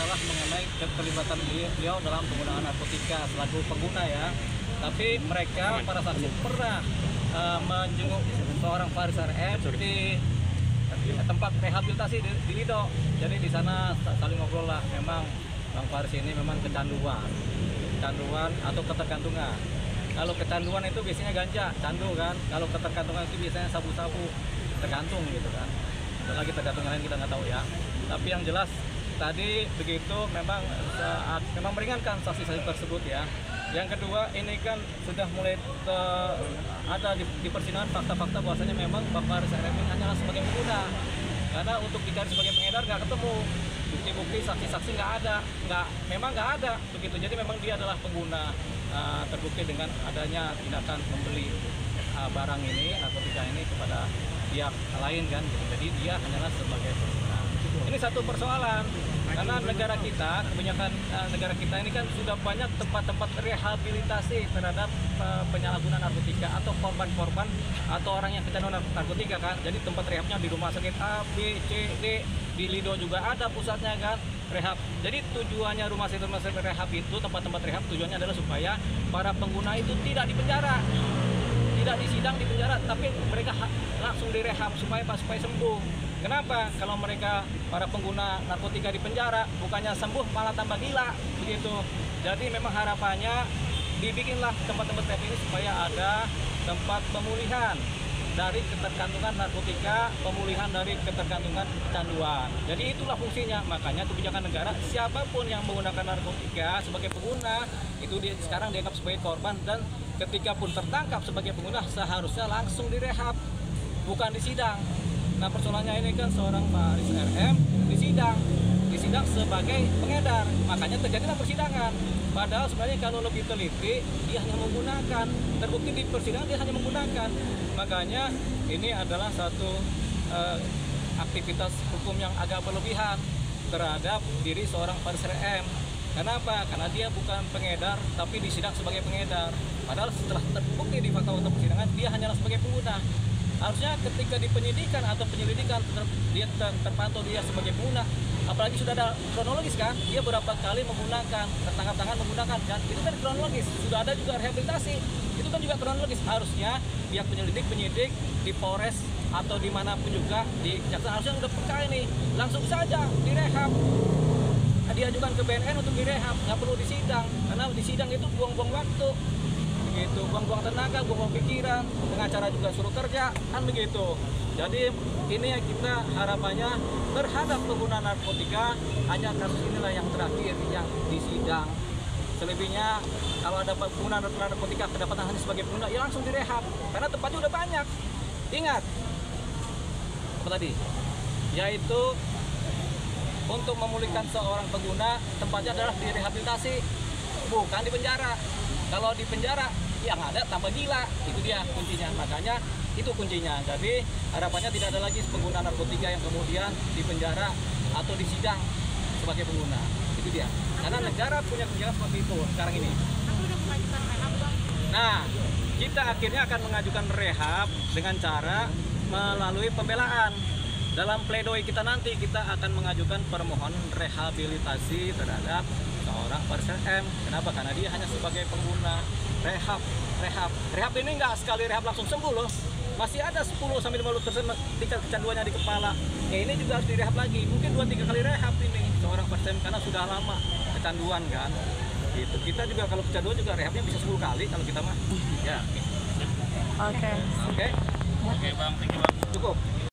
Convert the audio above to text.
masalah mengenai keterlibatan beliau dalam penggunaan narkotika selaku pengguna ya. Tapi mereka para saksi pernah menjenguk seorang Faris RM di tempat rehabilitasi di Lido. Jadi di sana saling ngobrol lah. Memang Bang Faris ini memang kecanduan atau ketergantungan. Kalau kecanduan itu biasanya ganja, candu kan. Kalau ketergantungan itu biasanya sabu-sabu, tergantung gitu kan. Lagi tergantung lain kita nggak tahu ya. Tapi yang jelas tadi begitu memang meringankan saksi-saksi tersebut ya. Yang kedua ini kan sudah mulai ada di persidangan fakta-fakta bahwasanya memang Bang Faris RM ini hanyalah sebagai pengguna. Karena untuk dicari sebagai pengedar nggak ketemu, bukti-bukti saksi-saksi memang nggak ada begitu. Jadi memang dia adalah pengguna, terbukti dengan adanya tindakan membeli barang ini narkotika ini kepada pihak lain kan. Jadi dia hanyalah sebagai pengguna. Ini satu persoalan karena negara kita, kebanyakan negara kita ini kan sudah banyak tempat-tempat rehabilitasi terhadap penyalahgunaan narkotika atau korban-korban atau orang yang kecanduan narkotika kan. Jadi tempat rehabnya di rumah sakit A, B, C, D, di Lido juga ada pusatnya kan rehab. Jadi tujuannya rumah sakit rehab itu, tempat-tempat rehab tujuannya adalah supaya para pengguna itu tidak dipenjara, tidak disidang di penjara, tapi mereka langsung direhab supaya sembuh. Kenapa? Kalau mereka para pengguna narkotika di penjara bukannya sembuh malah tambah gila begitu. Jadi memang harapannya dibikinlah tempat-tempat rehab ini supaya ada tempat pemulihan dari ketergantungan narkotika, pemulihan dari ketergantungan kecanduan. Jadi itulah fungsinya. Makanya kebijakan negara siapapun yang menggunakan narkotika sebagai pengguna itu sekarang dianggap sebagai korban, dan ketika pun tertangkap sebagai pengguna seharusnya langsung direhab, bukan disidang. Nah persoalannya ini kan seorang Faris RM disidang sebagai pengedar, makanya terjadilah persidangan. Padahal sebenarnya kalau lebih teliti dia hanya menggunakan, terbukti di persidangan dia hanya menggunakan. Makanya ini adalah satu aktivitas hukum yang agak berlebihan terhadap diri seorang Faris RM. Kenapa? Karena dia bukan pengedar tapi disidang sebagai pengedar. Padahal setelah terbukti di fakta persidangan dia hanyalah sebagai pengguna. Harusnya ketika di penyidikan atau penyelidikan dia terpantau dia sebagai pengguna, apalagi sudah ada kronologis kan, dia berapa kali menggunakan, tertangkap tangan menggunakan kan, itu kan kronologis. Sudah ada juga rehabilitasi, itu kan juga kronologis. Harusnya pihak penyidik di Polres atau dimanapun juga di kejaksaan harusnya udah peka ini, langsung saja direhab, diajukan ke BNN untuk direhab, nggak perlu disidang, karena disidang itu buang-buang waktu. Begitu, buang-buang tenaga, buang-buang pikiran, pengacara juga suruh kerja, kan begitu. Jadi ini kita harapannya terhadap pengguna narkotika hanya kasus inilah yang terakhir yang disidang. Selebihnya kalau ada pengguna narkotika kedapatan hanya sebagai pengguna, ya langsung direhab karena tempatnya udah banyak. Ingat apa tadi? Yaitu untuk memulihkan seorang pengguna tempatnya adalah direhabilitasi, bukan di penjara. Kalau di penjara yang ada tambah gila, itu dia kuncinya. Makanya itu kuncinya. Jadi harapannya tidak ada lagi pengguna narkotika yang kemudian di penjara atau disidang sebagai pengguna. Itu dia. Karena negara punya kebijakan seperti itu sekarang ini. Nah, kita akhirnya akan mengajukan rehab dengan cara melalui pembelaan. Dalam pledoi kita nanti kita akan mengajukan permohonan rehabilitasi terhadap seorang Faris RM. Kenapa? Karena dia hanya sebagai pengguna. Rehab ini nggak sekali rehab langsung sembuh loh. Masih ada 10-15% tingkat kecanduannya di kepala. Ya ini juga harus direhab lagi. Mungkin 2-3 kali rehab ini seorang Faris RM karena sudah lama kecanduan kan. Gitu. Kita juga kalau kecanduan juga rehabnya bisa 10 kali kalau kita mah. Ya. Oke. Oke. Oke Bang, thank you Bang. Cukup.